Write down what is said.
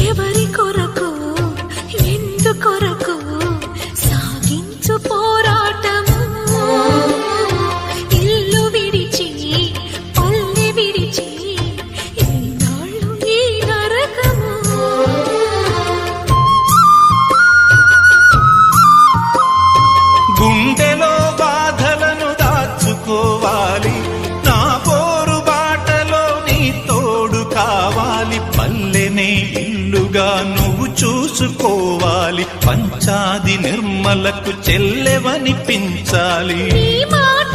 ఎవరి కొరకు ఎందుకొరకు సాగించు పోరాటము ఇల్లు విడిచి పల్లె విడిచి ఈనాళ్ళు ఈ నరకము గుండెలో బాధలను దాచుకోవాలి నా పోరు బాటలో నీ తోడు కావాలి పల్లెనే ఇల్లుగా నువ్వు చూసుకోవాలి పంచాది నిర్మలకు చెల్లెవనిపించాలి నీ మాట